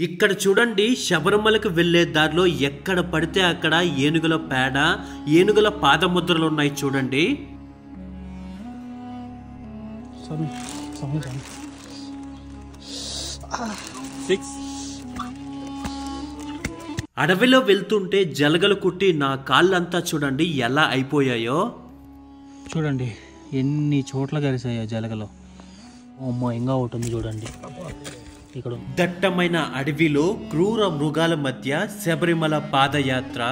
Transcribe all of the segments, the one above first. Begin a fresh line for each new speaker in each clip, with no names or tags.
ఇక్కడ చూడండి శబరిమలకు వెళ్ళే దారిలో ఎక్కడ పడితే అక్కడ ఏనుగుల పేడ ఏనుగుల పాదముద్రలు ఉన్నాయి చూడండి. అడవిలో వెళ్తుంటే జలగలు కుట్టి నా కాళ్ళంతా చూడండి ఎలా అయిపోయాయో.
చూడండి ఎన్ని చోట్ల కలిసాయో జలగలు. అమ్మో ఇంకా ఒకటి ఉంది చూడండి. ఇక్కడ
దట్టమైన అడవిలో క్రూర మృగాల మధ్య శబరిమల పాదయాత్ర.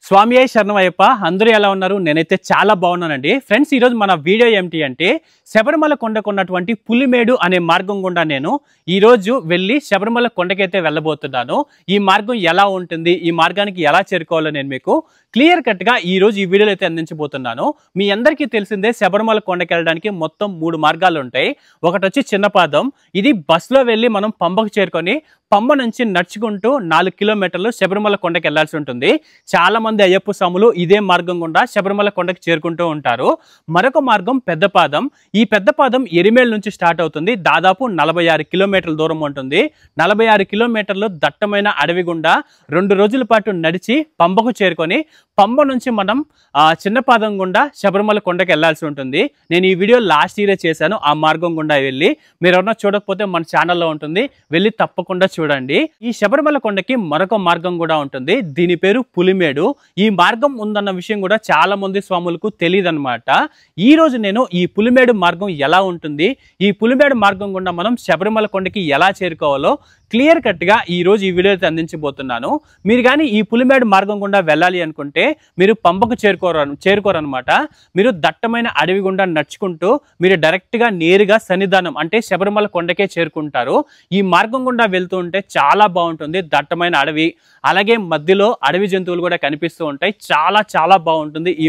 స్వామి శరణం అయ్యప్ప. అందరూ ఎలా ఉన్నారు? నేనైతే చాలా బాగున్నానండి. ఫ్రెండ్స్, ఈరోజు మన వీడియో ఏమిటి అంటే శబరిమల కొండకు ఉన్నటువంటి పులిమేడు అనే మార్గం గుండా నేను ఈరోజు వెళ్ళి శబరిమల కొండకైతే వెళ్ళబోతున్నాను. ఈ మార్గం ఎలా ఉంటుంది, ఈ మార్గానికి ఎలా చేరుకోవాలో నేను మీకు క్లియర్ కట్గా ఈరోజు ఈ వీడియోలో అయితే అందించబోతున్నాను. మీ అందరికీ తెలిసిందే శబరిమల కొండకి వెళ్ళడానికి మొత్తం 3 మార్గాలు ఉంటాయి. ఒకటి వచ్చి చిన్నపాదం. ఇది బస్సులో వెళ్ళి మనం పంబకు చేరుకొని పంబ నుంచి నడుచుకుంటూ 4 కిలోమీటర్లు శబరిమల కొండకి వెళ్లాల్సి ఉంటుంది. చాలా మంది అయ్యప్ప స్వాములు ఇదే మార్గం గుండా శబరిమల కొండకి చేరుకుంటూ ఉంటారు. మరొక మార్గం పెద్దపాదం. ఈ పెద్దపాదం ఎరిమేల్ నుంచి స్టార్ట్ అవుతుంది. దాదాపు 46 కిలోమీటర్ల దూరం ఉంటుంది. 46 కిలోమీటర్లు దట్టమైన అడవి గుండా 2 రోజుల పాటు నడిచి పంబకు చేరుకొని పంబ నుంచి మనం చిన్నపాదం గుండా శబరిమల కొండకి వెళ్లాల్సి ఉంటుంది. నేను ఈ వీడియో లాస్ట్ ఇయరే చేశాను. ఆ మార్గం గుండా వెళ్ళి మీరు ఎవరన్నా చూడకపోతే మన ఛానల్లో ఉంటుంది, వెళ్ళి తప్పకుండా చూడండి. ఈ శబరిమల కొండకి మరొక మార్గం కూడా ఉంటుంది. దీని పేరు పులిమేడు. ఈ మార్గం ఉందన్న విషయం కూడా చాలా మంది స్వాములకు తెలియదు అనమాట. ఈ రోజు నేను ఈ పులిమేడు మార్గం ఎలా ఉంటుంది, ఈ పులిమేడు మార్గం గుండా మనం శబరిమల కొండకి ఎలా చేరుకోవాలో క్లియర్ కట్గా ఈ రోజు ఈ వీడియో అయితే అందించబోతున్నాను. మీరు కానీ ఈ పులిమేడు మార్గం గుండా వెళ్ళాలి అనుకుంటే మీరు పంబకు చేరుకోరనమాట. మీరు దట్టమైన అడవి గుండా నడుచుకుంటూ మీరు డైరెక్ట్గా నేరుగా సన్నిధానం అంటే శబరిమల కొండకే చేరుకుంటారు. ఈ మార్గం గుండా వెళ్తూ ఉంటే చాలా బాగుంటుంది. దట్టమైన అడవి, అలాగే మధ్యలో అడవి జంతువులు కూడా కనిపిస్తూ ఉంటాయి. చాలా చాలా బాగుంటుంది ఈ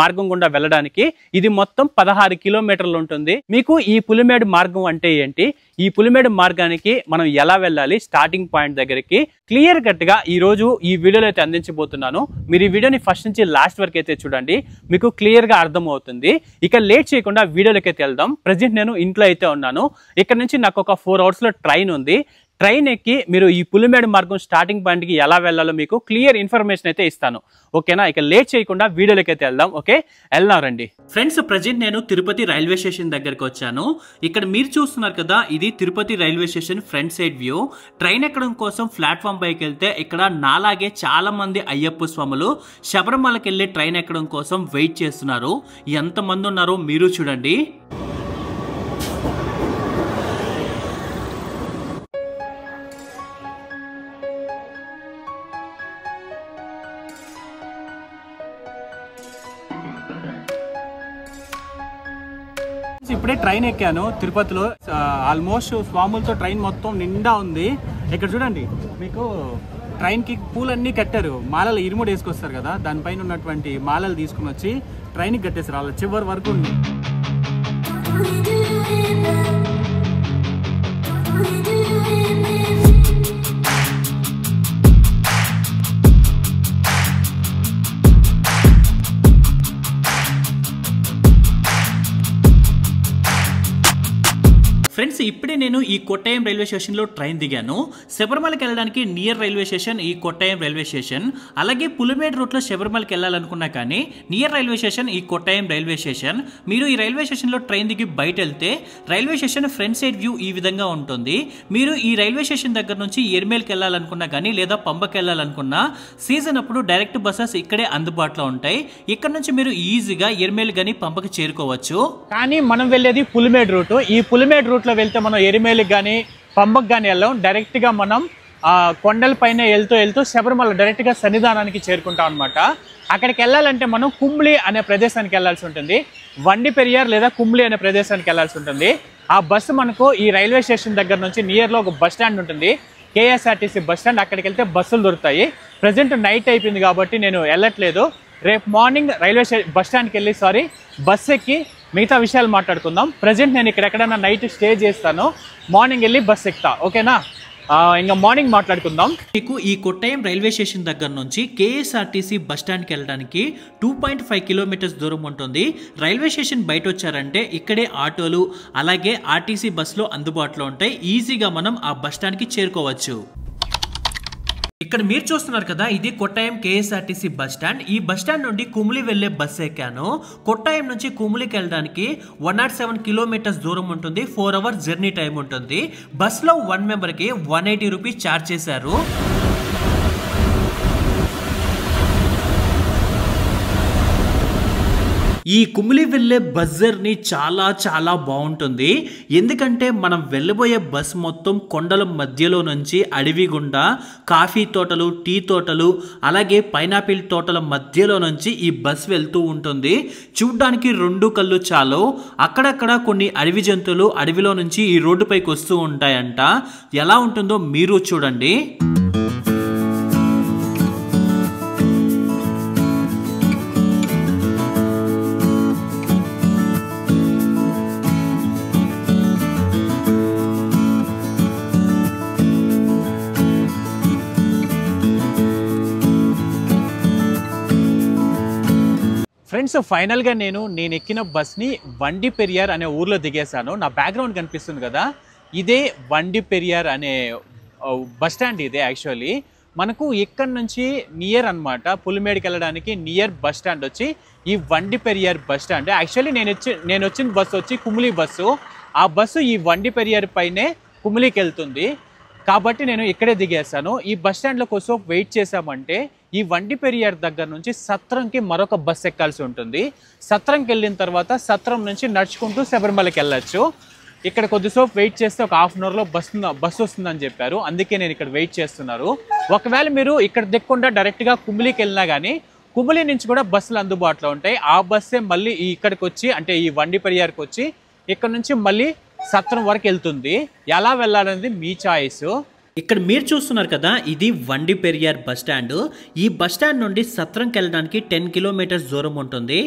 మార్గం గుండా వెళ్ళడానికి. ఇది మొత్తం 16 కిలోమీటర్లు ఉంటుంది. మీకు ఈ పులిమేడు మార్గం అంటే ఏంటి, ఈ పులిమేడు మార్గానికి మనం ఎలా వెళ్ళాలి, స్టార్టింగ్ పాయింట్ దగ్గరికి క్లియర్ కట్ గా ఈ రోజు ఈ వీడియోలో అయితే అందించబోతున్నాను. మీరు ఈ వీడియోని ఫస్ట్ నుంచి లాస్ట్ వరకు అయితే చూడండి, మీకు క్లియర్ గా అర్థం అవుతుంది. ఇక లేట్ చేయకుండా వీడియోలోకి అయితే వెళ్దాం. ప్రజెంట్ నేను ఇంట్లో అయితే ఉన్నాను. ఇక్కడ నుంచి నాకు ఒక 4 అవర్స్ లో ట్రైన్ ఉంది. ట్రైన్ ఎక్కి మీరు ఈ పులిమేడు మార్గం స్టార్టింగ్ పాయింట్కి ఎలా వెళ్ళాలో మీకు క్లియర్ ఇన్ఫర్మేషన్ అయితే ఇస్తాను. ఓకేనా? ఇక లేట్ చేయకుండా వీడియోలోకి అయితే వెళ్దాం. ఓకే, వెళ్దాం రండి.
ఫ్రెండ్స్, ప్రజెంట్ నేను తిరుపతి రైల్వే స్టేషన్ దగ్గరకు వచ్చాను. ఇక్కడ మీరు చూస్తున్నారు కదా, ఇది Tirupati railway station front side view. Train ఎక్కడం కోసం ప్లాట్ఫామ్ పైకి వెళ్తే ఇక్కడ నాలాగే చాలా మంది అయ్యప్ప స్వాములు శబరిమలకి వెళ్ళి ట్రైన్ ఎక్కడం కోసం వెయిట్ చేస్తున్నారు. ఎంతమంది ఉన్నారో మీరు చూడండి.
ఇప్పుడే ట్రైన్ ఎక్కాను తిరుపతిలో. ఆల్మోస్ట్ స్వాములతో ట్రైన్ మొత్తం నిండా ఉంది. ఇక్కడ చూడండి, మీకు ట్రైన్కి పూలన్నీ కట్టారు. మాలలు ఇరుముడు వేసుకొస్తారు కదా, దానిపైన ఉన్నటువంటి మాలలు తీసుకుని వచ్చి ట్రైన్కి కట్టేసారు. అలా చివరి వరకు ఉంది.
ఫ్రెండ్స్, ఇప్పుడే నేను ఈ కొట్టాయం రైల్వే స్టేషన్లో ట్రైన్ దిగాను. శబరిమలకి వెళ్ళడానికి నియర్ రైల్వే స్టేషన్ ఈ కొట్టాయం రైల్వే స్టేషన్. అలాగే పులిమేడు రూట్లో శబరిమలకి వెళ్ళాలనుకున్నా కానీ నియర్ రైల్వే స్టేషన్ ఈ కొట్టాయం రైల్వే స్టేషన్. మీరు ఈ రైల్వే స్టేషన్లో ట్రైన్ దిగి బయట వెళ్తే railway station front side view ఈ విధంగా ఉంటుంది. మీరు ఈ రైల్వే స్టేషన్ దగ్గర నుంచి ఎరిమేల్కి వెళ్ళాలనుకున్నా కానీ లేదా పంబకి వెళ్ళాలనుకున్నా సీజన్ అప్పుడు డైరెక్ట్ బస్సెస్ ఇక్కడే అందుబాటులో ఉంటాయి. ఇక్కడ నుంచి మీరు ఈజీగా ఎరిమేల్ కానీ పంబకి చేరుకోవచ్చు.
కానీ మనం వెళ్ళేది పులిమేడు రూట్. ఈ పులిమేడు రూట్లో వెళ్తే మనం ఎరిమేలికి కానీ పంబకు కానీ వెళ్ళాం. డైరెక్ట్గా మనం కొండల పైన వెళ్తూ శబరిమల డైరెక్ట్గా సన్నిధానానికి చేరుకుంటాం అనమాట. అక్కడికి వెళ్ళాలంటే మనం కుంబ్లి అనే ప్రదేశానికి వెళ్ళాల్సి ఉంటుంది. వండిపెరియార్ లేదా కుంబ్లి అనే ప్రదేశానికి వెళ్ళాల్సి ఉంటుంది. ఆ బస్సు మనకు ఈ రైల్వే స్టేషన్ దగ్గర నుంచి నియర్లో ఒక బస్ స్టాండ్ ఉంటుంది, KSRTC బస్ స్టాండ్. అక్కడికి వెళ్తే బస్సులు దొరుకుతాయి. ప్రజెంట్ నైట్ అయిపోయింది కాబట్టి నేను వెళ్ళట్లేదు. రేపు మార్నింగ్ బస్ స్టాండ్కి వెళ్ళి బస్ ఎక్కి మిగతా విషయాలు మాట్లాడుకుందాం. ప్రజెంట్ నేను ఇక్కడ ఎక్కడైనా నైట్ స్టే చేస్తాను, మార్నింగ్ వెళ్ళి బస్ ఎక్కుతా. ఓకేనా? ఇంకా మార్నింగ్ మాట్లాడుకుందాం.
మీకు ఈ కొట్టాయం రైల్వే స్టేషన్ దగ్గర నుంచి KSRTC బస్ స్టాండ్కి వెళ్ళడానికి 2.5 కిలోమీటర్స్ దూరం ఉంటుంది. రైల్వే స్టేషన్ బయట వచ్చారంటే ఇక్కడే ఆటోలు అలాగే RTC బస్సులు అందుబాటులో ఉంటాయి. ఈజీగా మనం ఆ బస్ స్టాండ్కి చేరుకోవచ్చు. ఇక్కడ మీరు చూస్తున్నారు కదా, ఇది కొట్టాయం KSRTC బస్ స్టాండ్. ఈ బస్ స్టాండ్ నుండి కుమ్లి వెళ్లే బస్ ఎక్కాను. కొట్టాయం నుంచి కుమ్లికి వెళ్ళడానికి 107 కిలోమీటర్స్ దూరం ఉంటుంది. 4 అవర్స్ జర్నీ టైం ఉంటుంది. బస్లో 1 మెంబర్కి 180 రూపీస్ ఛార్జ్ చేశారు. ఈ కుమిలి వెళ్ళే బస్ జర్నీ చాలా బాగుంటుంది. ఎందుకంటే మనం వెళ్ళబోయే బస్ మొత్తం కొండల మధ్యలో నుంచి అడవి గుండా కాఫీ తోటలు, టీ తోటలు, అలాగే పైనాపిల్ తోటల మధ్యలో నుంచి ఈ బస్ వెళ్తూ ఉంటుంది. చూడ్డానికి 2 కళ్ళు చాలు. అక్కడక్కడ కొన్ని అడవి జంతువులు అడవిలో నుంచి ఈ రోడ్డుపైకి వస్తూ ఉంటాయంట. ఎలా ఉంటుందో మీరు చూడండి.
ఫ్రెండ్స్, ఫైనల్గా నేను ఎక్కిన బస్ని వండిపెరియార్ అనే ఊర్లో దిగేశాను. నా బ్యాక్గ్రౌండ్ కనిపిస్తుంది కదా, ఇదే వండిపెరియార్ అనే బస్ స్టాండ్. ఇదే యాక్చువల్లీ మనకు ఇక్కడ నుంచి నియర్ అనమాట, పులిమేడుకి వెళ్ళడానికి నియర్ బస్ స్టాండ్ వచ్చి ఈ వండిపెరియార్ బస్ స్టాండ్. యాక్చువల్లీ నేను వచ్చిన బస్సు వచ్చి కుమ్లి బస్సు. ఆ బస్సు ఈ వండిపెరియార్ పైనే కుమ్లికి వెళ్తుంది కాబట్టి నేను ఇక్కడే దిగేశాను. ఈ బస్ స్టాండ్లో కోసం వెయిట్ చేసామంటే ఈ వండిపెరియార్ దగ్గర నుంచి సత్రంకి మరొక బస్ ఎక్కాల్సి ఉంటుంది. సత్రంకి వెళ్ళిన తర్వాత సత్రం నుంచి నడుచుకుంటూ శబరిమలకి వెళ్ళచ్చు. ఇక్కడ కొద్దిసేపు వెయిట్ చేస్తే ఒక హాఫ్ అన్ అవర్లో బస్సు వస్తుందని చెప్పారు. అందుకే నేను ఇక్కడ వెయిట్ చేస్తున్నారు. ఒకవేళ మీరు ఇక్కడ దిక్కుండా డైరెక్ట్గా కుమ్లికి వెళ్ళినా కానీ కుమ్లి నుంచి కూడా బస్సులు అందుబాటులో ఉంటాయి. ఆ బస్సే మళ్ళీ ఇక్కడికి వచ్చి, అంటే ఈ వండిపెరియార్కి వచ్చి ఇక్కడ నుంచి మళ్ళీ సత్రం వరకు వెళ్తుంది. ఎలా వెళ్ళాలనేది మీ చాయిస్.
ఇక్కడ మీరు చూస్తున్నారు కదా, ఇది వండిపెరియార్ బస్ స్టాండ్. ఈ బస్ స్టాండ్ నుండి సత్రంకి వెళ్ళడానికి 10 కిలోమీటర్స్ దూరం ఉంటుంది.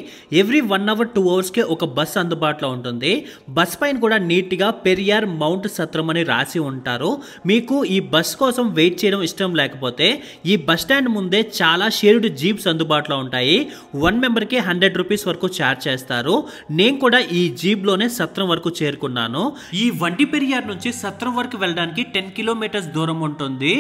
ఎవ్రీ 1 అవర్ 2 అవర్స్కి ఒక బస్ అందుబాటులో ఉంటుంది. బస్ పైన కూడా నీట్గా పెరియార్ మౌంట్ సత్రం అని రాసి ఉంటారు. మీకు ఈ బస్ కోసం వెయిట్ చేయడం ఇష్టం లేకపోతే ఈ బస్ స్టాండ్ ముందే చాలా షేర్డ్ జీప్స్ అందుబాటులో ఉంటాయి. 1 మెంబర్కి 100 రూపీస్ వరకు ఛార్జ్ చేస్తారు. నేను కూడా ఈ జీప్లోనే సత్రం వరకు చేరుకున్నాను. ఈ వండిపెరియార్ నుంచి సత్రం వరకు వెళ్ళడానికి 10 కిలోమీటర్స్ దూరం ఉంటుంది.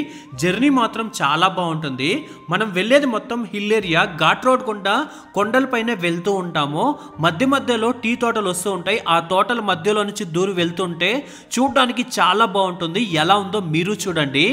జర్నీ మాత్రం చాలా బాగుంటుంది. మనం వెళ్ళేది మొత్తం హిల్ ఏరియా, ఘాట్ రోడ్ గుండా కొండలపైన వెళ్తూ ఉంటాము. మధ్యలో టీ తోటలు వస్తూ ఉంటాయి. ఆ తోటల మధ్యలో నుంచి దూరం వెళ్తుంటే చూడడానికి చాలా బాగుంటుంది. ఎలా ఉందో మీరు చూడండి.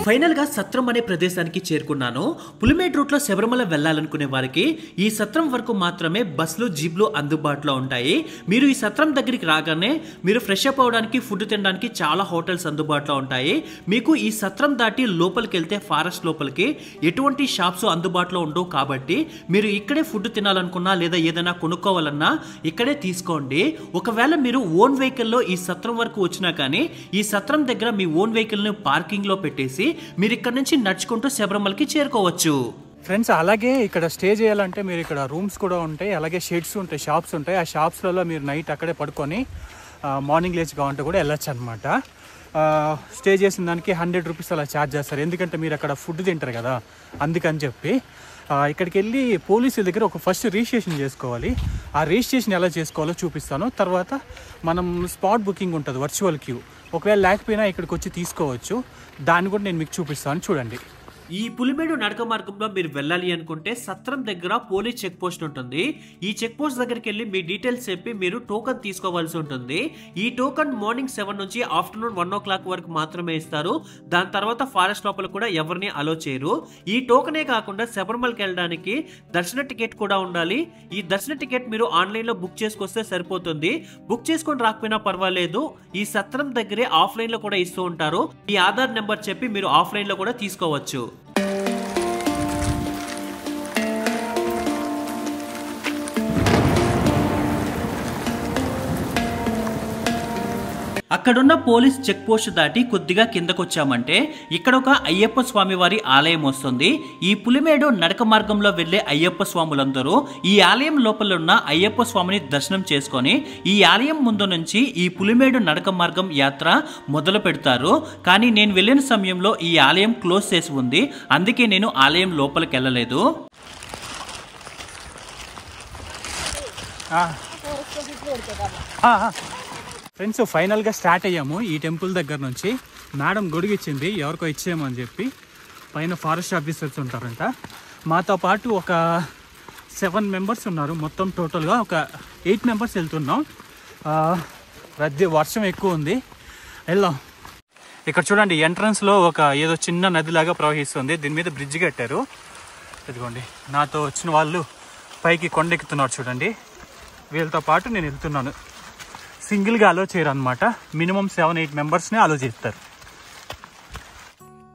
ఫైనల్ గా సత్రం అనే ప్రదేశానికి చేరుకున్నాను. పులిమేడ్ రూట్ లో శబరిమల వెళ్ళాలనుకునే వారికి ఈ సత్రం వరకు మాత్రమే బస్సులు, జీప్లు అందుబాటులో ఉంటాయి. మీరు ఈ సత్రం దగ్గరికి రాగానే మీరు ఫ్రెష్ అప్ అవడానికి, ఫుడ్ తినడానికి చాలా హోటల్స్ అందుబాటులో ఉంటాయి. మీకు ఈ సత్రం దాటి లోపలికి వెళ్తే ఫారెస్ట్ లోపలికి ఎటువంటి షాప్స్ అందుబాటులో ఉండవు. కాబట్టి మీరు ఇక్కడే ఫుడ్ తినాలనుకున్నా లేదా ఏదైనా కొనుక్కోవాలన్నా ఇక్కడే తీసుకోండి. ఒకవేళ మీరు ఓన్ వెహికల్లో ఈ సత్రం వరకు వచ్చినా కానీ ఈ సత్రం దగ్గర మీ ఓన్ వెహికల్ని పార్కింగ్ లో పెట్టేసి మీరు ఇక్కడ నుంచి నడుచుకుంటూ శబరిమలకి చేరుకోవచ్చు.
ఫ్రెండ్స్, అలాగే ఇక్కడ స్టే చేయాలంటే మీరు ఇక్కడ రూమ్స్ కూడా ఉంటాయి, అలాగే షెడ్స్ ఉంటాయి, షాప్స్ ఉంటాయి. ఆ షాప్స్లలో మీరు నైట్ అక్కడే పడుకొని మార్నింగ్ లేచి కావాలంటే కూడా వెళ్ళొచ్చు అనమాట. స్టే చేసిన దానికి 100 రూపీస్ అలా ఛార్జ్ చేస్తారు. ఎందుకంటే మీరు అక్కడ ఫుడ్ తింటారు కదా, అందుకని చెప్పి. ఇక్కడికి వెళ్ళి పోలీసుల దగ్గర ఒక ఫస్ట్ రిజిస్ట్రేషన్ చేసుకోవాలి. ఆ రిజిస్ట్రేషన్ ఎలా చేసుకోవాలో చూపిస్తాను. తర్వాత మనం స్పాట్ బుకింగ్ ఉంటుంది, వర్చువల్ క్యూ. ఒకవేళ లేకపోయినా ఇక్కడికి వచ్చి తీసుకోవచ్చు. దాన్ని కూడా నేను మీకు చూపిస్తాను, చూడండి.
ఈ పులిమేడు నడక మార్గంలో మీరు వెళ్ళాలి అనుకుంటే సత్రం దగ్గర పోలీస్ చెక్ పోస్ట్ ఉంటుంది. ఈ చెక్ పోస్ట్ దగ్గరికి వెళ్ళి మీ డీటెయిల్స్ చెప్పి మీరు టోకన్ తీసుకోవాల్సి ఉంటుంది. ఈ టోకన్ మార్నింగ్ 7 నుంచి ఆఫ్టర్నూన్ 1 o'clock వరకు మాత్రమే ఇస్తారు. దాని తర్వాత ఫారెస్ట్ లోపల కూడా ఎవరిని అలో చేయరు. ఈ టోకనే కాకుండా శబరిమలకి వెళ్ళడానికి దర్శన టికెట్ కూడా ఉండాలి. ఈ దర్శన టికెట్ మీరు ఆన్లైన్ లో బుక్ చేసుకొస్తే సరిపోతుంది. బుక్ చేసుకొని రాకపోయినా పర్వాలేదు, ఈ సత్రం దగ్గరే ఆఫ్లైన్ లో కూడా ఇస్తూ ఉంటారు. ఈ ఆధార్ నెంబర్ చెప్పి మీరు ఆఫ్లైన్ లో కూడా తీసుకోవచ్చు. అక్కడున్న పోలీస్ చెక్ పోస్ట్ దాటి కొద్దిగా కిందకొచ్చామంటే ఇక్కడ ఒక అయ్యప్ప స్వామి వారి ఆలయం వస్తుంది. ఈ పులిమేడు నడక మార్గంలో వెళ్లే అయ్యప్ప స్వాములందరూ ఈ ఆలయం లోపల ఉన్న అయ్యప్ప స్వామిని దర్శనం చేసుకొని ఈ ఆలయం ముందు నుంచి ఈ పులిమేడు నడక మార్గం యాత్ర మొదలు పెడతారు. కానీ నేను వెళ్ళిన సమయంలో ఈ ఆలయం క్లోజ్ చేసి ఉంది, అందుకే నేను ఆలయం లోపలికి వెళ్ళలేదు.
ఫ్రెండ్స్, ఫైనల్గా స్టార్ట్ అయ్యాము. ఈ టెంపుల్ దగ్గర నుంచి మేడం గొడుగిచ్చింది, ఎవరికో ఇచ్చేయమని అని చెప్పి. పైన ఫారెస్ట్ ఆఫీసర్స్ ఉంటారంట. మాతో పాటు ఒక 7 members ఉన్నారు. మొత్తం టోటల్గా ఒక 8 members వెళ్తున్నాం. రద్దీ, వర్షం ఎక్కువ ఉంది, వెళ్దాం. ఇక్కడ చూడండి, ఎంట్రన్స్లో ఒక ఏదో చిన్న నదిలాగా ప్రవహిస్తుంది. దీని మీద బ్రిడ్జ్ కట్టారు. ఇదిగోండి, నాతో వచ్చిన వాళ్ళు పైకి కొండెక్కుతున్నారు చూడండి. వీళ్ళతో పాటు నేను వెళ్తున్నాను. సింగిల్గా అలో చేయరు అనమాట. మినిమం 7-8 మెంబర్స్ని అలో చేస్తారు.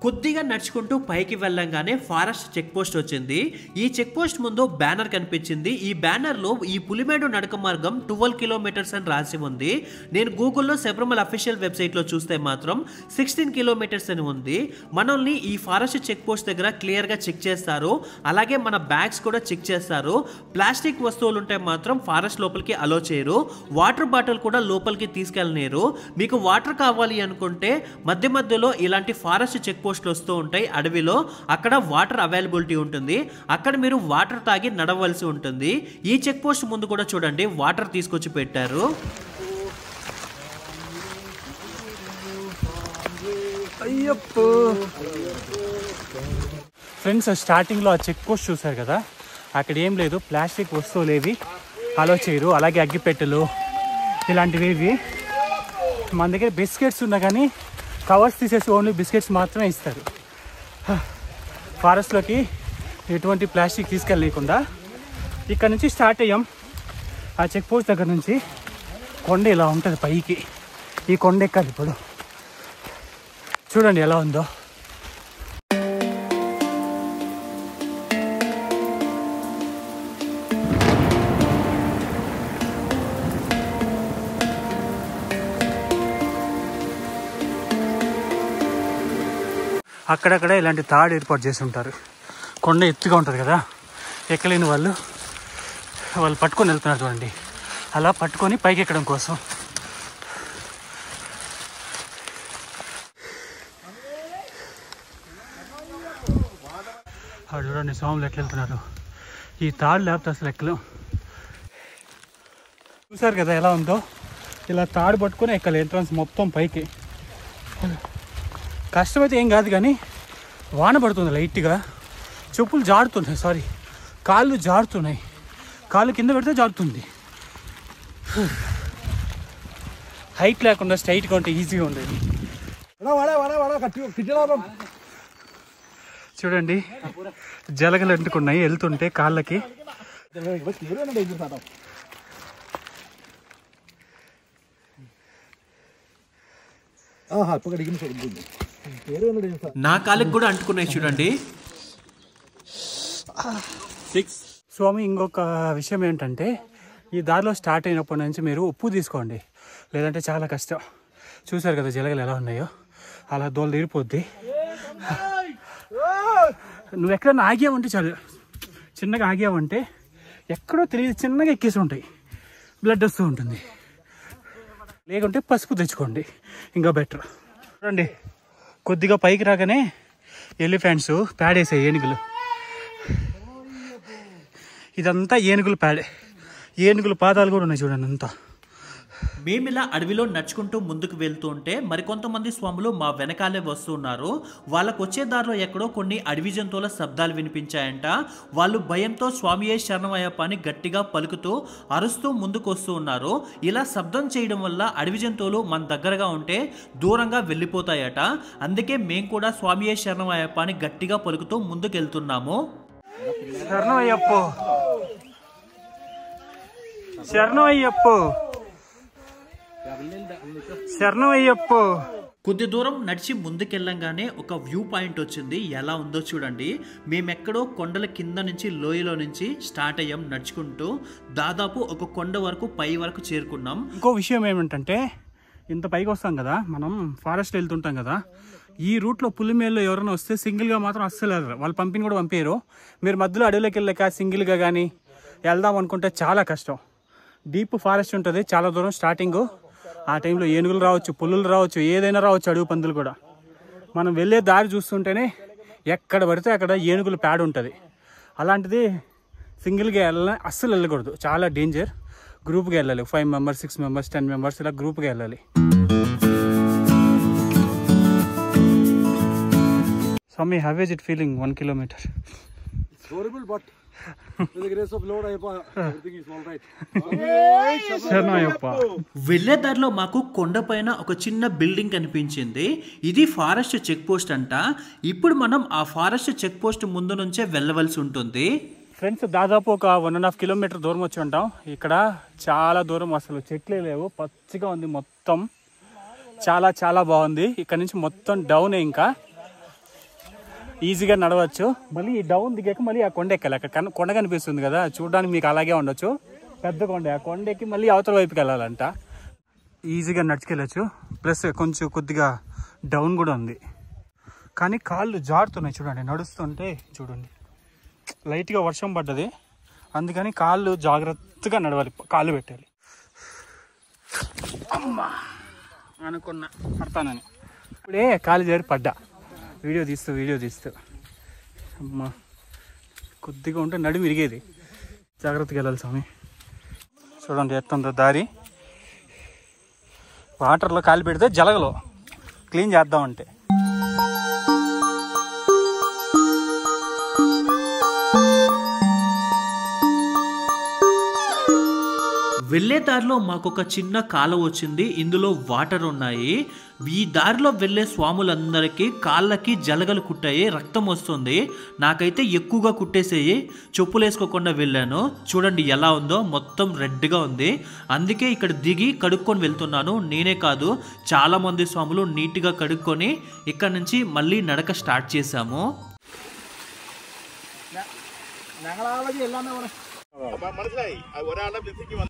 కొద్దిగా నడుచుకుంటూ పైకి వెళ్ళంగానే ఫారెస్ట్ చెక్ పోస్ట్ వచ్చింది. ఈ చెక్ పోస్ట్ ముందు బ్యానర్ కనిపించింది. ఈ బ్యానర్ లో ఈ పులిమేడు నడక మార్గం 12 kilometers అని రాసి ఉంది. నేను గూగుల్లో శబరిమల అఫీషియల్ వెబ్సైట్ లో చూస్తే మాత్రం 16 kilometers అని ఉంది. మనల్ని ఈ ఫారెస్ట్ చెక్ పోస్ట్ దగ్గర క్లియర్ గా చెక్ చేస్తారు. అలాగే మన బ్యాగ్స్ కూడా చెక్ చేస్తారు. ప్లాస్టిక్ వస్తువులు ఉంటే మాత్రం ఫారెస్ట్ లోపలికి అలో చేయరు. వాటర్ బాటిల్ కూడా లోపలికి తీసుకెళ్ళలేరు. మీకు వాటర్ కావాలి అనుకుంటే మధ్య మధ్యలో ఇలాంటి ఫారెస్ట్ చెక్ పోస్ట్ వస్తూ ఉంటాయి అడవిలో. అక్కడ వాటర్ అవైలబిలిటీ ఉంటుంది. అక్కడ మీరు వాటర్ తాగి నడవలసి ఉంటుంది. ఈ చెక్ పోస్ట్ ముందు కూడా చూడండి, వాటర్ తీసుకొచ్చి పెట్టారు.
ఫ్రెండ్స్, స్టార్టింగ్లో ఆ చెక్ పోస్ట్ చూసారు కదా, అక్కడ ఏం లేదు, ప్లాస్టిక్ వస్తువులు ఏవి అలో చేయరు. అలాగే అగ్గిపెట్టెలు ఇలాంటివి. మన దగ్గర బిస్కెట్స్ ఉన్నా కానీ కవర్స్ తీసేసి ఓన్లీ బిస్కెట్స్ మాత్రమే ఇస్తారు. ఫారెస్ట్లోకి ఎటువంటి ప్లాస్టిక్ తీసుకెళ్ళకుండా ఇక్కడ నుంచి స్టార్ట్ అయ్యాం. ఆ చెక్ పోస్ట్ దగ్గర నుంచి కొండ ఇలా ఉంటుంది పైకి. ఈ కొండ ఎక్కాలి ఇప్పుడు. చూడండి ఎలా ఉందో. అక్కడక్కడ ఇలాంటి తాడు ఏర్పాటు చేసి ఉంటారు. కొండ ఎత్తుగా ఉంటుంది కదా, ఎక్కలేని వాళ్ళు పట్టుకొని వెళ్తున్నారు చూడండి. అలా పట్టుకొని పైకి ఎక్కడం కోసం. చూడండి స్వాములు ఎట్లా వెళ్తున్నారు. ఈ తాడు లేకపోతే అసలు ఎక్కలేం. చూసారు కదా ఎలా ఉందో. ఇలా తాడు పట్టుకొని ఎక్కాలి ఎంట్రన్స్ మొత్తం పైకి. కష్టమైతే ఏం కాదు, కానీ వాన పడుతుంది లైట్గా. చెప్పులు జారుతున్నాయి, కాళ్ళు జారుతున్నాయి. కాళ్ళు కింద పెడితే జారుతుంది. హైట్ లేకుండా స్ట్రైట్గా ఉంటే ఈజీగా ఉండేది. చూడండి, జలగలు అంటుకున్నాయి వెళ్తుంటే కాళ్ళకి.
నా కాళ్ళకి కూడా అంటుకున్నాయి చూడండి.
స్వామి, ఇంకొక విషయం ఏంటంటే, ఈ దారిలో స్టార్ట్ అయినప్పటి నుంచి మీరు ఉప్పు తీసుకోండి, లేదంటే చాలా కష్టం. చూసారు కదా జలగలు ఎలా ఉన్నాయో, అలా దోలు తీరిపోద్ది. నువ్వు ఎక్కడన్నా ఆగావంటే చాలు, చిన్నగా ఆగావంటే ఎక్కడో తెలియదు చిన్నగా ఎక్కేసి ఉంటాయి, బ్లడ్ వస్తూ ఉంటుంది. లేకుంటే పసుపు తెచ్చుకోండి, ఇంకా బెటర్. చూడండి, కొద్దిగా పైకి రాగానే ఎలిఫెంట్స్ ప్యాడేసాయి, ఏనుగులు. ఇదంతా ఏనుగులు ప్యాడే, ఏనుగులు పాదాలు కూడా ఉన్నాయి చూడండి అంతా.
మేమిలా అడవిలో నడుచుకుంటూ ముందుకు వెళ్తూ ఉంటే మరికొంతమంది స్వాములు మా వెనకాలే వస్తున్నారు. వాళ్ళకు వచ్చే దారిలో ఎక్కడో కొన్ని అడవి జంతువుల శబ్దాలు వినిపించాయంట. వాళ్ళు భయంతో స్వామియే శరణమయ్యప్ప అని గట్టిగా పలుకుతూ అరుస్తూ ముందుకు వస్తూ ఉన్నారు. ఇలా శబ్దం చేయడం వల్ల అడవి జంతువులు మన దగ్గరగా ఉంటే దూరంగా వెళ్ళిపోతాయట. అందుకే మేము కూడా స్వామియే శరణమయ్యప్ప అని గట్టిగా పలుకుతూ ముందుకు వెళ్తున్నాము. కొద్ది దూరం నడిచి ముందుకెళ్ళంగానే ఒక వ్యూ పాయింట్ వచ్చింది. ఎలా ఉందో చూడండి. మేమెక్కడో కొండల కింద నుంచి లోయలో నుంచి స్టార్ట్ అయ్యాం నడుచుకుంటూ. దాదాపు ఒక కొండ వరకు పై వరకు చేరుకున్నాం.
ఇంకో విషయం ఏమిటంటే ఇంత పైకి వస్తాం కదా, మనం ఫారెస్ట్ వెళ్తుంటాం కదా, ఈ రూట్లో పులిమేల్లో ఎవరైనా వస్తే సింగిల్గా మాత్రం అస్సలు వెళ్ళరు. వాళ్ళు పంపిణీ కూడా పంపించరు. మీరు మధ్యలో అడవిలోకి వెళ్ళాక సింగిల్గా కానీ వెళ్దాం అనుకుంటే చాలా కష్టం. డీప్ ఫారెస్ట్ ఉంటుంది చాలా దూరం స్టార్టింగ్. ఆ టైంలో ఏనుగులు రావచ్చు, పులులు రావచ్చు, ఏదైనా రావచ్చు, అడవి పందులు కూడా. మనం వెళ్ళే దారి చూస్తుంటేనే ఎక్కడ పడితే అక్కడ ఏనుగులు ప్యాడ్ ఉంటుంది. అలాంటిది సింగిల్గా అస్సలు వెళ్ళకూడదు, చాలా డేంజర్. గ్రూప్గా వెళ్ళాలి, 5 మెంబర్స్ 6 మెంబర్స్ 10 మెంబర్స్ ఇలా గ్రూప్గా వెళ్ళాలి. Swami, how is it feeling 1 kilometer?
It's horrible, but with the grace of Lord, everything is all right.
వెళ్ళే దారిలో మాకు కొండపైన ఒక చిన్న బిల్డింగ్ కనిపించింది. ఇది ఫారెస్ట్ చెక్ పోస్ట్ అంట. ఇప్పుడు మనం ఆ ఫారెస్ట్ చెక్ పోస్ట్ ముందు నుంచే వెళ్ళవలసి ఉంటుంది.
ఫ్రెండ్స్, దాదాపు ఒక 1.5 కిలోమీటర్ దూరం వచ్చి ఉంటాం. ఇక్కడ చాలా దూరం అసలు చెట్లే లేవు, పచ్చిగా ఉంది మొత్తం. చాలా చాలా బాగుంది. ఇక్కడ నుంచి మొత్తం డౌనే, ఇంకా ఈజీగా నడవచ్చు. మళ్ళీ ఈ డౌన్ దిగాక మళ్ళీ ఆ కొండ ఎక్కాలి. అక్కడ కొండ కనిపిస్తుంది కదా, చూడడానికి మీకు అలాగే ఉండొచ్చు, పెద్ద కొండ. ఆ కొండ ఎక్కి మళ్ళీ అవతల వైపుకి వెళ్ళాలంట. ఈజీగా నడుచుకెళ్ళచ్చు. ప్లస్ కొంచెం కొద్దిగా డౌన్ కూడా ఉంది, కానీ కాళ్ళు జారుతున్నాయి చూడండి నడుస్తుంటే. చూడండి, లైట్గా వర్షం పడ్డది, అందుకని కాళ్ళు జాగ్రత్తగా నడవాలి, కాళ్ళు పెట్టాలి. అమ్మా అనుకున్నా పడతానని, ఇప్పుడే కాలు జారి పడ్డా. వీడియో తీస్తూ అమ్మా, కొద్దిగా ఉంటే నడుము విరిగేది. జాగ్రత్తగా వెళ్ళాలి స్వామి. చూడండి ఎట్టుందో దారి. వాటర్లో కాలు పెడితే జలగలో క్లీన్ చేద్దామంటే.
వెళ్ళే దారిలో మాకు ఒక చిన్న కాలువ వచ్చింది. ఇందులో వాటర్ ఉన్నాయి. ఈ దారిలో వెళ్ళే స్వాములందరికీ కాళ్ళకి జలగలు కుట్టాయి, రక్తం వస్తుంది. నాకైతే ఎక్కువగా కుట్టేసేయి. చెప్పులు వేసుకోకుండా వెళ్ళాను. చూడండి ఎలా ఉందో, మొత్తం రెడ్గా ఉంది. అందుకే ఇక్కడ దిగి కడుక్కొని వెళ్తున్నాను. నేనే కాదు, చాలామంది స్వాములు నీట్గా కడుక్కొని ఇక్కడ నుంచి మళ్ళీ నడక స్టార్ట్ చేశాము.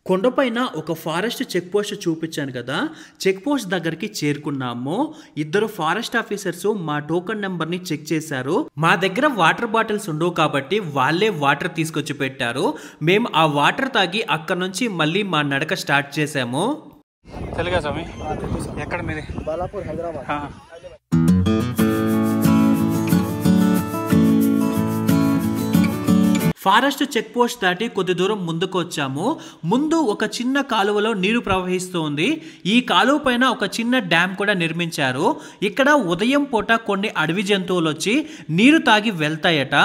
కొండపైన ఒక ఫారెస్ట్ చెక్ పోస్ట్ చూపించాను కదా, చెక్ పోస్ట్ దగ్గరికి చేరుకున్నాము. 2 ఫారెస్ట్ ఆఫీసర్స్ మా టోకెన్ నెంబర్ ని చెక్ చేశారు. మా దగ్గర వాటర్ బాటిల్స్ ఉండవు కాబట్టి వాళ్ళే వాటర్ తీసుకొచ్చి పెట్టారు. మేము ఆ వాటర్ తాగి అక్కడ నుంచి మళ్ళీ మా నడక స్టార్ట్ చేసాము.
తెలుగా స్వామి? ఎక్కడ మీది?
Balapur, Hyderabad.
Forest check post దాటి కొద్ది దూరం ముందుకు వచ్చాము. ముందు ఒక చిన్న కాలువలో నీరు ప్రవహిస్తూ ఉంది. ఈ కాలువ పైన ఒక చిన్న డ్యామ్ కూడా నిర్మించారు. ఇక్కడ ఉదయం పూట కొన్ని అడవి జంతువులు వచ్చి నీరు తాగి వెళ్తాయట.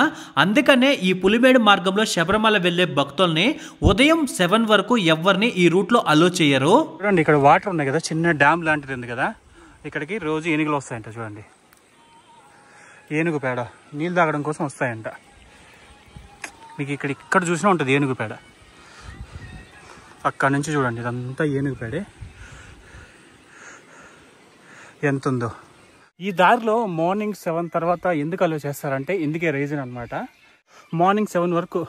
అందుకనే ఈ పులిమేడు మార్గంలో శబరిమల వెళ్లే భక్తుల్ని ఉదయం 7 వరకు ఎవరిని ఈ రూట్లో అలో చేయరు.
చూడండి, ఇక్కడ వాటర్ ఉన్నాయి కదా, చిన్న డ్యామ్ లాంటిది ఉంది కదా, ఇక్కడికి రోజు ఏనుగులు వస్తాయంట. చూడండి, ఏనుగు పేడ నీళ్ళు తాగడం కోసం వస్తాయంట. మీకు ఇక్కడ చూసినా ఉంటుంది ఏనుగు పేడ. అక్కడ నుంచి చూడండి, ఇదంతా ఏనుగు పేడే. ఎంత ఉందో. ఈ దారిలో మార్నింగ్ 7 తర్వాత ఎందుకు అలో చేస్తారంటే ఇందుకే రీజన్ అనమాట. మార్నింగ్ 7 వరకు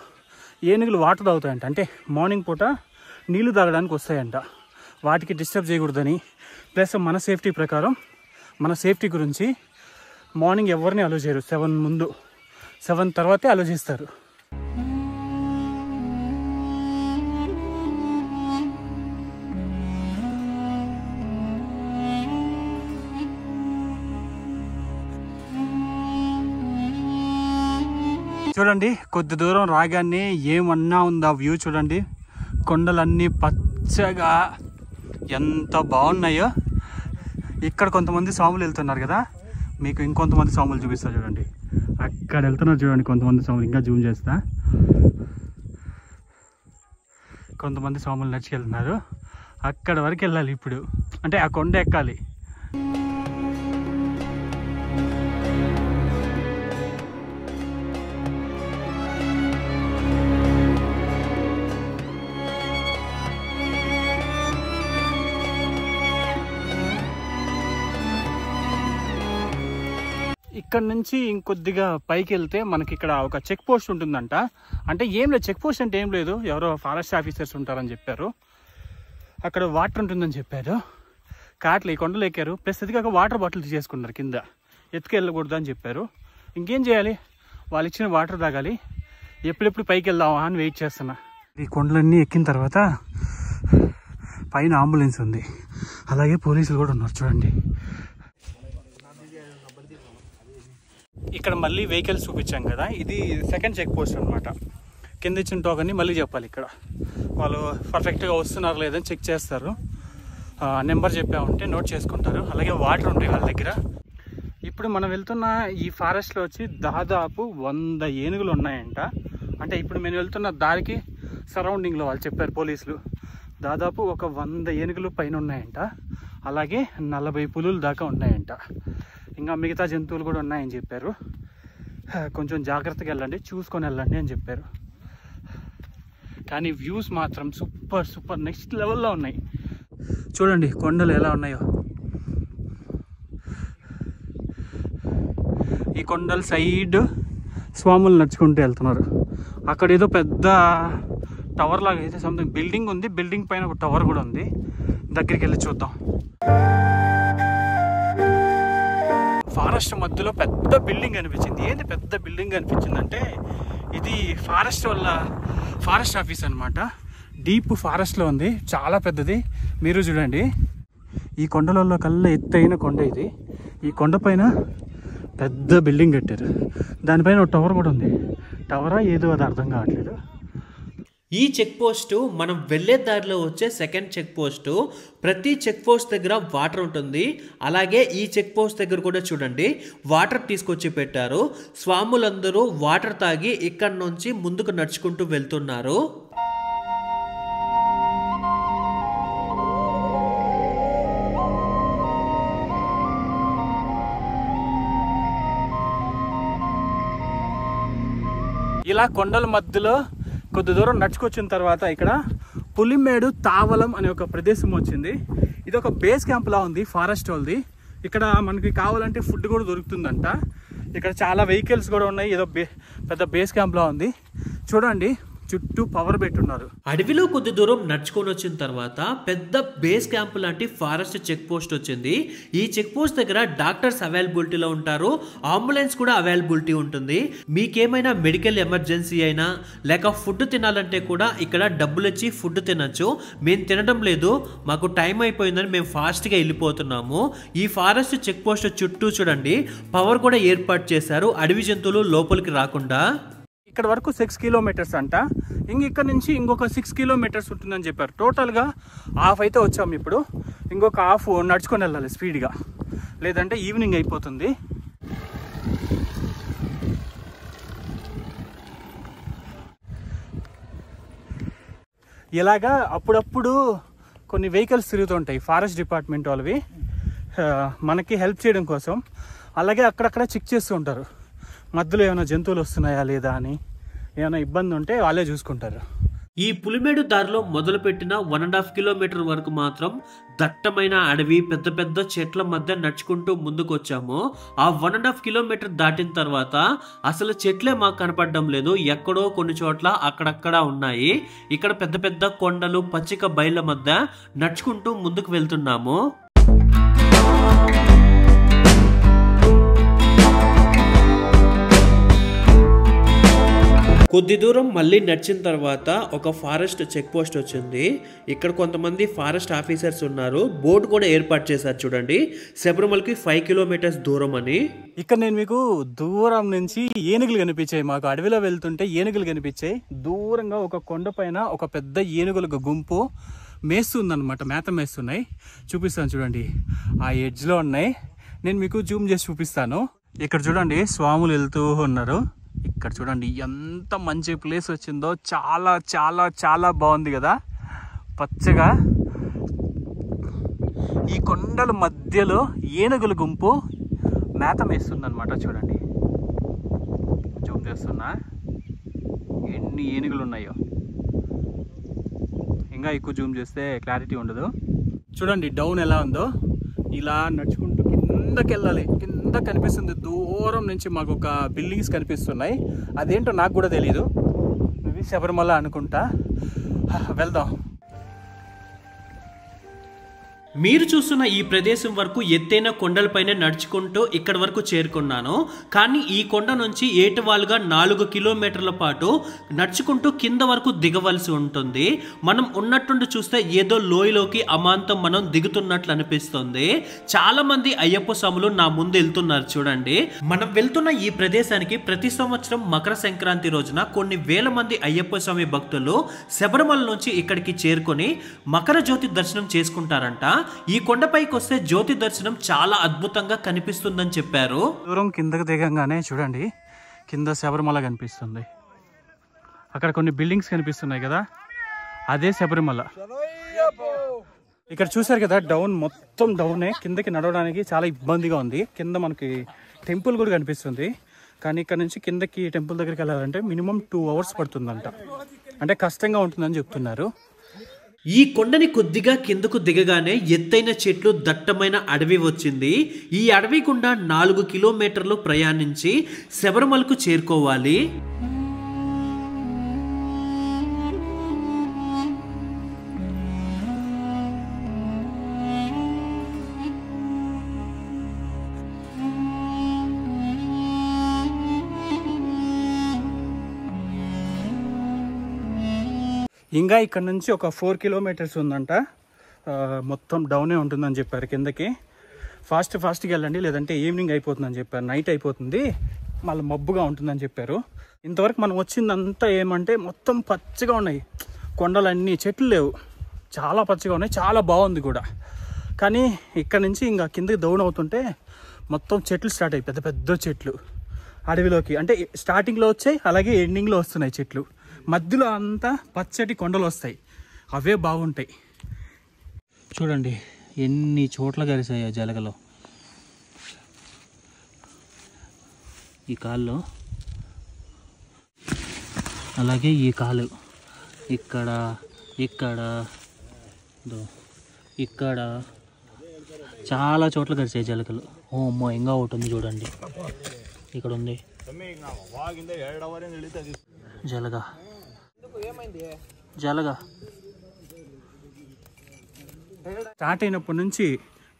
ఏనుగులు వాటర్ తాగుతాయంట. అంటే మార్నింగ్ పూట నీళ్లు తాగడానికి వస్తాయంట. వాటికి డిస్టర్బ్ చేయకూడదని, ప్లస్ మన సేఫ్టీ ప్రకారం, మన సేఫ్టీ గురించి మార్నింగ్ ఎవరిని అలో చేయరు. 7 ముందు, 7 తర్వాతే అలో చేస్తారు. చూడండి, కొద్ది దూరం రాగానే ఏమన్నా ఉందా వ్యూ చూడండి. కొండలన్నీ పచ్చగా ఎంత బాగున్నాయో. ఇక్కడ కొంతమంది స్వాములు వెళ్తున్నారు కదా, మీకు ఇంకొంతమంది స్వాములు చూపిస్తారు చూడండి. అక్కడ వెళ్తున్నారు చూడండి కొంతమంది స్వాములు. ఇంకా జూమ్ చేస్తా, కొంతమంది స్వాములు నడిచికెళ్తున్నారు. అక్కడ వరకు వెళ్ళాలి ఇప్పుడు, అంటే ఆ కొండ ఎక్కాలి. ఇక్కడ నుంచి ఇంకొద్దిగా పైకి వెళ్తే మనకి ఇక్కడ ఒక చెక్ పోస్ట్ ఉంటుందంట. అంటే ఏం లేదు, చెక్ పోస్ట్ అంటే ఏం లేదు, ఎవరో ఫారెస్ట్ ఆఫీసర్స్ ఉంటారని చెప్పారు. అక్కడ వాటర్ ఉంటుందని చెప్పారు. కాట్లు ఈ కొండలు ఎక్కారు, ప్లస్ అది కాక వాటర్ బాటిల్ తీసుకున్నారు, కింద ఎత్తుకెళ్ళకూడదు అని చెప్పారు. ఇంకేం చేయాలి, వాళ్ళు ఇచ్చిన వాటర్ తాగాలి. ఎప్పుడెప్పుడు పైకి వెళ్దామా అని వెయిట్ చేస్తున్నా. ఈ కొండలన్నీ ఎక్కిన తర్వాత పైన అంబులెన్స్ ఉంది, అలాగే పోలీసులు కూడా ఉన్నారు చూడండి. ఇక్కడ మళ్ళీ వెహికల్స్ చూపించాం కదా, ఇది సెకండ్ చెక్ పోస్ట్ అనమాట. కింద ఇచ్చిన టోకన్ని మళ్ళీ చెప్పాలి. ఇక్కడ వాళ్ళు పర్ఫెక్ట్గా వస్తున్నారు లేదని చెక్ చేస్తారు. నెంబర్ చెప్పామంటే నోట్ చేసుకుంటారు. అలాగే వాటర్ ఉంటాయి వాళ్ళ దగ్గర. ఇప్పుడు మనం వెళ్తున్న ఈ ఫారెస్ట్లో వచ్చి దాదాపు 100 ఏనుగులు ఉన్నాయంట. అంటే ఇప్పుడు మేము వెళ్తున్న దారికి సరౌండింగ్లో వాళ్ళు చెప్పారు పోలీసులు, దాదాపు ఒక 100 ఏనుగులు పైన ఉన్నాయంట. అలాగే 40 పులులు దాకా ఉన్నాయంట. ఇంకా మిగతా జంతువులు కూడా ఉన్నాయని చెప్పారు. కొంచెం జాగ్రత్తగా వెళ్ళండి, చూసుకొని వెళ్ళండి అని చెప్పారు. కానీ వ్యూస్ మాత్రం సూపర్ సూపర్ నెక్స్ట్ లెవెల్లో ఉన్నాయి. చూడండి కొండలు ఎలా ఉన్నాయో. ఈ కొండల సైడ్ స్వాములు నడుచుకుంటూ వెళ్తున్నారు. అక్కడ ఏదో పెద్ద టవర్ లాగా అయితే సంథింగ్ బిల్డింగ్ ఉంది, బిల్డింగ్ పైన ఒక టవర్ కూడా ఉంది. దగ్గరికి వెళ్ళి చూద్దాం. ఫారెస్ట్ మధ్యలో పెద్ద బిల్డింగ్ అనిపించింది. ఏంటి పెద్ద బిల్డింగ్ అనిపించిందంటే, ఇది ఫారెస్ట్ ఆఫీస్ అనమాట. డీప్ ఫారెస్ట్లో ఉంది, చాలా పెద్దది. మీరు చూడండి, ఈ కొండలలో కల్లా ఎత్తైన కొండ ఇది. ఈ కొండ పైన పెద్ద బిల్డింగ్ కట్టారు, దానిపైన ఒక టవర్ కూడా ఉంది. టవరా ఏదో అది అర్థం కావట్లేదు.
ఈ చెక్ పోస్టు మనం వెళ్ళే దారిలో వచ్చే సెకండ్ చెక్ పోస్టు. ప్రతి చెక్ పోస్ట్ దగ్గర వాటర్ ఉంటుంది. అలాగే ఈ చెక్ పోస్ట్ దగ్గర కూడా చూడండి వాటర్ తీసుకొచ్చి పెట్టారు. స్వాములందరూ వాటర్ తాగి ఇక్కడ నుంచి ముందుకు నడుచుకుంటూ వెళ్తున్నారు.
ఇలా కొండల మధ్యలో కొద్ది దూరం నడుచుకొచ్చిన తర్వాత ఇక్కడ పులిమేడు తావలం అనే ఒక ప్రదేశం వచ్చింది. ఇది ఒక బేస్ క్యాంప్ లా ఉంది ఫారెస్ట్ వాళ్ళది. ఇక్కడ మనకి కావాలంటే ఫుడ్ కూడా దొరుకుతుందంట. ఇక్కడ చాలా వెహికల్స్ కూడా ఉన్నాయి. ఏదో పెద్ద బేస్ క్యాంప్ లా ఉంది. చూడండి చుట్టూ పవర్ పెట్టున్నారు.
అడవిలో కొద్ది దూరం నడుచుకొని వచ్చిన తర్వాత పెద్ద బేస్ క్యాంప్ లాంటి ఫారెస్ట్ చెక్ పోస్ట్ వచ్చింది. ఈ చెక్ పోస్ట్ దగ్గర డాక్టర్స్ అవైలబిలిటీలో ఉంటారు, అంబులెన్స్ కూడా అవైలబిలిటీ ఉంటుంది. మీకేమైనా మెడికల్ ఎమర్జెన్సీ అయినా లేక ఫుడ్ తినాలంటే కూడా ఇక్కడ డబ్బులు ఇచ్చి ఫుడ్ తినచ్చు. మేము తినడం లేదు, మాకు టైం అయిపోయిందని మేము ఫాస్ట్గా వెళ్ళిపోతున్నాము. ఈ ఫారెస్ట్ చెక్ పోస్ట్ చుట్టూ చూడండి పవర్ కూడా ఏర్పాటు చేశారు, అడవి జంతువులు లోపలికి రాకుండా.
ఇక్కడ వరకు 6 కిలోమీటర్స్ అంట. ఇక్కడ నుంచి ఇంకొక 6 కిలోమీటర్స్ ఉంటుందని చెప్పారు. టోటల్గా హాఫ్ అయితే వచ్చాము. ఇప్పుడు ఇంకొక హాఫ్ నడుచుకొని వెళ్ళాలి స్పీడ్గా, లేదంటే ఈవినింగ్ అయిపోతుంది. ఇలాగా అప్పుడప్పుడు కొన్ని వెహికల్స్ తిరుగుతుంటాయి ఫారెస్ట్ డిపార్ట్మెంట్ వాళ్ళవి, మనకి హెల్ప్ చేయడం కోసం. అలాగే అక్కడక్కడ చెక్ చేస్తూ ఉంటారు మధ్యలో ఏమైనా జంతువులు వస్తున్నాయా లేదా అని. ఏమైనా ఇబ్బంది ఉంటే వాళ్ళే చూసుకుంటారు.
ఈ పులిమేడు దారిలో మొదలుపెట్టిన 1.5 కిలోమీటర్ వరకు మాత్రం దట్టమైన అడవి, పెద్ద పెద్ద చెట్ల మధ్య నడుచుకుంటూ ముందుకు వచ్చాము. ఆ 1.5 కిలోమీటర్ దాటిన తర్వాత అసలు చెట్లే మాకు కనపడడం లేదు. ఎక్కడో కొన్ని చోట్ల అక్కడక్కడ ఉన్నాయి. ఇక్కడ పెద్ద పెద్ద కొండలు, పచ్చిక బయళ్ళ మధ్య నడుచుకుంటూ ముందుకు వెళ్తున్నాము. కొద్ది దూరం మళ్ళీ నడిచిన తర్వాత ఒక ఫారెస్ట్ చెక్ పోస్ట్ వచ్చింది. ఇక్కడ కొంతమంది ఫారెస్ట్ ఆఫీసర్స్ ఉన్నారు. బోర్డు కూడా ఏర్పాటు చేశారు చూడండి, శబరిమలకి 5 కిలోమీటర్స్ దూరం అని.
ఇక్కడ నేను మీకు దూరం నుంచి ఏనుగులు కనిపించాయి. మాకు అడవిలో వెళ్తుంటే ఏనుగులు కనిపించాయి. దూరంగా ఒక కొండ పైన ఒక పెద్ద ఏనుగుల గుంపు మేస్తుందన్నమాట, మేత మేస్తున్నాయి. చూపిస్తాను చూడండి, ఆ ఎడ్జ్లో ఉన్నాయి. నేను మీకు జూమ్ చేసి చూపిస్తాను. ఇక్కడ చూడండి స్వాములు వెళ్తూ ఉన్నారు. ఇక్కడ చూడండి ఎంత మంచి ప్లేస్ వచ్చిందో, చాలా చాలా చాలా బాగుంది కదా, పచ్చగా. ఈ కొండల మధ్యలో ఏనుగుల గుంపు మేత మేస్తుందన్నమాట. చూడండి, జూమ్ చేస్తున్నా, ఎన్ని ఏనుగులు ఉన్నాయో. ఇంకా ఎక్కువ జూమ్ చేస్తే క్లారిటీ ఉండదు. చూడండి డౌన్ ఎలా ఉందో. ఇలా నడుచుకుంటూ కిందకి వెళ్ళాలి. కింద కనిపిస్తుంది దూరం నుంచి మాకు ఒక బిల్డింగ్స్ కనిపిస్తున్నాయి. అదేంటో నాకు కూడా తెలీదు. ఇది శబరిమల అనుకుంటా. వెళ్దాం.
మీరు చూస్తున్న ఈ ప్రదేశం వరకు ఎత్తైన కొండలపైన నడుచుకుంటూ ఇక్కడ వరకు చేరుకున్నాను. కానీ ఈ కొండ నుంచి ఏటవాలుగా 4 కిలోమీటర్ల పాటు నడుచుకుంటూ కింద వరకు దిగవలసి ఉంటుంది. మనం ఉన్నట్టుండి చూస్తే ఏదో లోయలోకి అమాంతం మనం దిగుతున్నట్లు అనిపిస్తుంది. చాలా మంది అయ్యప్ప స్వాములు నా ముందు వెళ్తున్నారు చూడండి. మనం వెళ్తున్న ఈ ప్రదేశానికి ప్రతి సంవత్సరం మకర సంక్రాంతి రోజున కొన్ని వేల మంది అయ్యప్ప స్వామి భక్తులు శబరిమల నుంచి ఇక్కడికి చేరుకొని మకర జ్యోతి దర్శనం చేసుకుంటారంట. ఈ కొండపైకి వస్తే జ్యోతి దర్శనం చాలా అద్భుతంగా కనిపిస్తుందని చెప్పారు.
దూరం కిందకు దిగంగానే చూడండి కింద శబరిమల కనిపిస్తుంది. అక్కడ కొన్ని బిల్డింగ్స్ కనిపిస్తున్నాయి కదా, అదే శబరిమల. ఇక్కడ చూసారు కదా డౌన్, మొత్తం డౌనే. కిందకి నడవడానికి చాలా ఇబ్బందిగా ఉంది. కింద మనకి టెంపుల్ కూడా కనిపిస్తుంది. కానీ ఇక్కడ నుంచి కిందకి టెంపుల్ దగ్గరికి వెళ్ళాలంటే మినిమం 2 hours పడుతుందంట. అంటే కష్టంగా ఉంటుందని చెప్తున్నారు.
ఈ కొండని కొద్దిగా కిందకు దిగగానే ఎత్తైన చెట్లు, దట్టమైన అడవి వచ్చింది. ఈ అడవి గుండా 4 కిలోమీటర్లు ప్రయాణించి శబరిమలకు చేరుకోవాలి.
ఇంకా ఇక్కడ నుంచి ఒక 4 kilometers ఉందంట. మొత్తం డౌనే ఉంటుందని చెప్పారు కిందకి. ఫాస్ట్గా వెళ్ళండి, లేదంటే ఈవినింగ్ అయిపోతుందని చెప్పారు, నైట్ అయిపోతుంది, మళ్ళీ మబ్బుగా ఉంటుందని చెప్పారు. ఇంతవరకు మనం వచ్చిందంతా ఏమంటే మొత్తం పచ్చగా ఉన్నాయి కొండలన్నీ, చెట్లు లేవు, చాలా పచ్చగా ఉన్నాయి, చాలా బాగుంది కూడా. కానీ ఇక్కడ నుంచి ఇంకా కిందకి డౌన్ అవుతుంటే మొత్తం చెట్లు స్టార్ట్ అయ్యి, పెద్ద పెద్ద చెట్లు అడవిలోకి. అంటే స్టార్టింగ్లో వచ్చాయి, అలాగే ఎండింగ్లో వస్తున్నాయి చెట్లు. మధ్యలో అంతా పచ్చటి కొండలు వస్తాయి, అవే బాగుంటాయి. చూడండి ఎన్ని చోట్ల కలిసాయో జలగలో. ఈ కాళ్ళు, అలాగే ఈ కాలు, ఇక్కడ ఇక్కడ ఇక్కడ చాలా చోట్ల కలిసాయి జలగలు. ఓ అమ్మో, ఇంకా ఒకటి ఉంది చూడండి, ఇక్కడ ఉంది జలగ. స్టార్ట్ అయినప్పటి నుంచి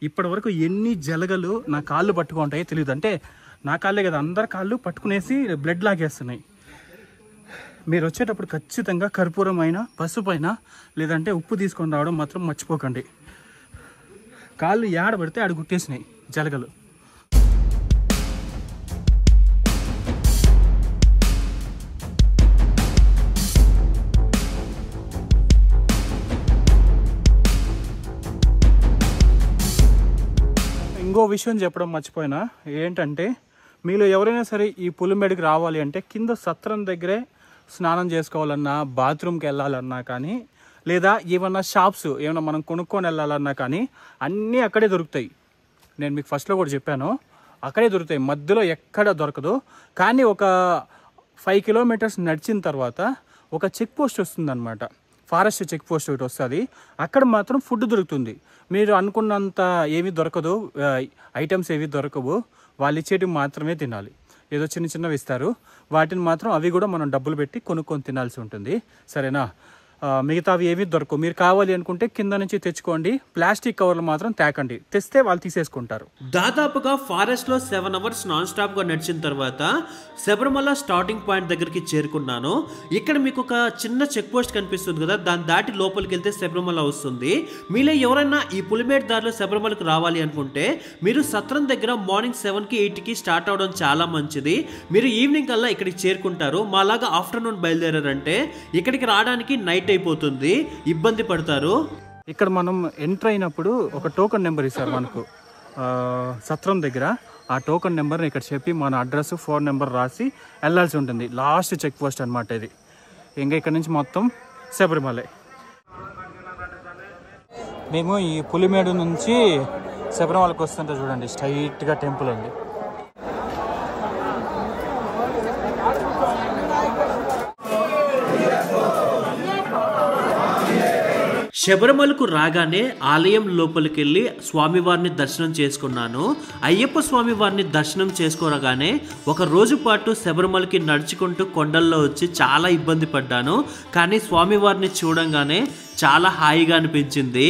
ఇప్పటి వరకు ఎన్ని జలగలు నా కాళ్ళు పట్టుకుంటాయో తెలియదు. అంటే నా కాళ్ళే కదా, అందరి కాళ్ళు పట్టుకునేసి బ్లడ్ లాగేస్తున్నాయి. మీరు వచ్చేటప్పుడు ఖచ్చితంగా కర్పూరం అయినా, పసుపు అయినా, లేదంటే ఉప్పు తీసుకొని రావడం మాత్రం మర్చిపోకండి. కాళ్ళు ఏడ పడితే ఆడ గుట్టేసినాయి జలగలు. ఇంకో విషయం చెప్పడం మర్చిపోయినా, ఏంటంటే మీలో ఎవరైనా సరే ఈ పులిమేడుకి రావాలి అంటే కింద సత్రం దగ్గరే స్నానం చేసుకోవాలన్నా, బాత్రూమ్కి వెళ్ళాలన్నా కానీ, లేదా ఏమన్నా షాప్స్ ఏమన్నా మనం కొనుక్కొని వెళ్ళాలన్నా కానీ అన్నీ అక్కడే దొరుకుతాయి. నేను మీకు ఫస్ట్లో కూడా చెప్పాను, అక్కడే దొరుకుతాయి, మధ్యలో ఎక్కడ దొరకదు. కానీ ఒక 5 kilometers నడిచిన తర్వాత ఒక చెక్ పోస్ట్ వస్తుందన్నమాట, ఫారెస్ట్ చెక్ పోస్ట్ ఒకటి వస్తుంది. అక్కడ మాత్రం ఫుడ్ దొరుకుతుంది. మీరు అనుకున్నంత ఏమీ దొరకదు, ఐటమ్స్ ఏవి దొరకవు. వాళ్ళు ఇచ్చేటివి మాత్రమే తినాలి. ఏదో చిన్న చిన్నవి ఇస్తారు, వాటిని మాత్రం అవి కూడా మనం డబ్బులు పెట్టి కొనుక్కొని తినాల్సి ఉంటుంది. సరేనా? మిగతావి ఏవి దొరకవు. మీరు కావాలి అనుకుంటే కింద నుంచి తెచ్చుకోండి, ప్లాస్టిక్ కవర్లు మాత్రం తేకండి, తెస్తే వాళ్ళు తీసేసుకుంటారు.
దాదాపుగా ఫారెస్ట్ లో 7 hours నాన్ స్టాప్ గా నడిచిన తర్వాత శబరిమల స్టార్టింగ్ పాయింట్ దగ్గరికి చేరుకున్నాను. ఇక్కడ మీకు ఒక చిన్న చెక్ పోస్ట్ కనిపిస్తుంది కదా, దాన్ని దాటి లోపలికి వెళ్తే శబరిమల వస్తుంది. మీలో ఎవరైనా ఈ పులిమేడ్ దారిలో శబరిమలకు రావాలి అనుకుంటే మీరు సత్రం దగ్గర మార్నింగ్ 7కి 8కి స్టార్ట్ అవడం చాలా మంచిది. మీరు ఈవినింగ్ కల్లా ఇక్కడికి చేరుకుంటారు. మాలాగా ఆఫ్టర్నూన్ బయలుదేరారంటే ఇక్కడికి రావడానికి నైట్ అయిపోతుంది, ఇబ్బంది పడతారు.
ఇక్కడ మనం ఎంటర్ అయినప్పుడు ఒక టోకెన్ నెంబర్ ఇస్తారు మనకు సత్రం దగ్గర. ఆ టోకెన్ నెంబర్ని ఇక్కడ చెప్పి మన అడ్రస్, ఫోన్ నెంబర్ రాసి వెళ్ళాల్సి ఉంటుంది. లాస్ట్ చెక్ పోస్ట్ అనమాట ఇది. ఇంకా ఇక్కడ నుంచి మొత్తం శబరిమలై. మేము ఈ పులిమేడు నుంచి శబరిమలకి వస్తుంటే చూడండి, స్ట్రైట్గా టెంపుల్ ఉంది.
శబరిమలకు రాగానే ఆలయం లోపలికి వెళ్ళి స్వామివారిని దర్శనం చేసుకున్నాను. అయ్యప్ప స్వామివారిని దర్శనం చేసుకోగానే ఒక రోజు పాటు శబరిమలకి నడుచుకుంటూ కొండల్లో వచ్చి చాలా ఇబ్బంది పడ్డాను. కానీ స్వామివారిని చూడంగానే చాలా హాయిగా అనిపించింది.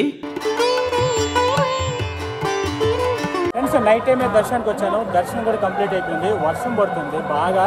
ఫ్రెండ్స్, నైట్ టైమే దర్శనానికి వచ్చాను. దర్శనం కూడా కంప్లీట్ అయిపోయింది. వర్షం పడుతుంది బాగా.